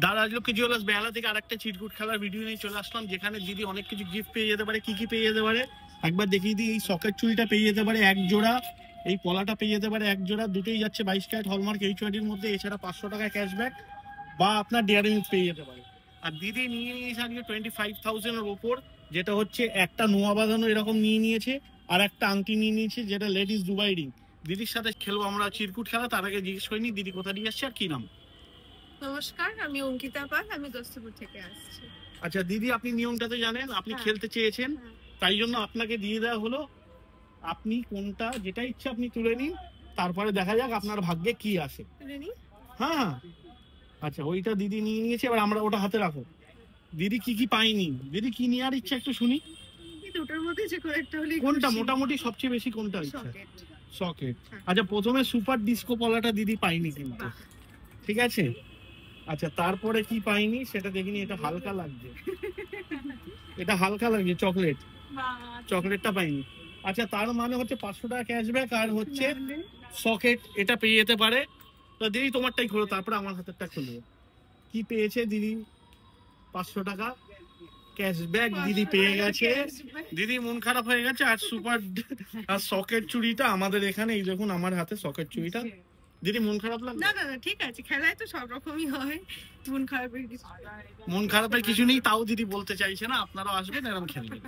দাদা রাজলক্ষ্মী জুয়েলার্স বেহালা থেকে আরেকটা চিরকুট খেলার ভিডিও নিয়ে চলে আসলাম, যেখানে দিদি অনেক কিছু গিফট পেয়ে যেতে পারে। কি কি পেয়ে যেতে পারে একবার দেখিয়ে দিই। এই সকেট চুড়িটা পেয়ে যেতে পারে এক জোড়া, এই পলাটা পেয়ে যেতে পারে এক জোড়া, দুটোই যাচ্ছে 22 ক্যারেট হলমার্ক এইচওয়াইডির মধ্যে। এছাড়া 500 টাকা ক্যাশব্যাক বা আপনার ডেয়ারিং পেয়ে যেতে পারে। আর দিদি নিয়ে নিয়েছে আজকে 25,000 এর ওপর, যেটা হচ্ছে একটা নোয়া বাঁধানো এরকম নিয়ে নিয়েছে, আর একটা আংটি নিয়ে নিয়েছে যেটা লেডিস দুবাই রিং। দিদির সাথে খেলবো আমরা চিরকুট খেলা। তার আগে জিজ্ঞেস করিনি দিদি কোথা দিয়ে আসছে আর কি নাম। নমস্কার, আমি অঙ্কিতা পাল, আমি দস্তপুর থেকে আসছি। আচ্ছা দিদি, আপনি নিয়মটাতে জানেন, আপনি খেলতে চেয়েছেন, তাই জন্য আপনাকে দিয়ে দেওয়া হলো। আপনি কোনটা যেটা ইচ্ছা আপনি তুলে নিন, তারপরে দেখা যাক আপনার ভাগ্যে কি আসে। হ্যাঁ আচ্ছা, ওইটা দিদি নিয়ে নিয়েছে, এবার আমরা ওটা হাতে রাখো। দিদি কি কি পাইনি, দিদি কি নেওয়ার ইচ্ছা একটু শুনি। দুটোর মধ্যে যে কোনো একটা হলে কোনটা মোটামুটি সবচেয়ে বেশি কোনটা ইচ্ছা? সকেট। হ্যাঁ। আচ্ছা, প্রথমে সুপার ডিস্কো পলাটা দিদি পাইনি কিন্তু, ঠিক আছে। আচ্ছা, তারপরে কি পাইনি সেটা দেখিনি। এটা হালকা লাগছে, এটা হালকা লাগছে, চকলেট, চকলেটটা পাইনি। আচ্ছা, তার মানে হচ্ছে 500 টাকা ক্যাশব্যাক আর হচ্ছে সকেট, এটা পেয়ে যেতে পারে। তো দিদি তোমারটাই খোলো, তারপরে আমার হাতেরটা খুলবো। কি পেয়েছে দিদি? 500 টাকা ক্যাশব্যাক দিদি পেয়ে গেছে। দিদি মন খারাপ হয়ে গেছে। আর সুপার আর সকেট চুড়িটা আমাদের এখানে, এই দেখুন আমার হাতে সকেট চুড়িটা। দিদি মন খারাপ লাগবে? না না না, ঠিক আছে, খেলায় তো সব রকমই হয়, মন খারাপের কিছু মন খারাপের কিছু নেই। তাও দিদি বলতে চাইছে না আপনারাও আসবেন, এরকম খেলবেন।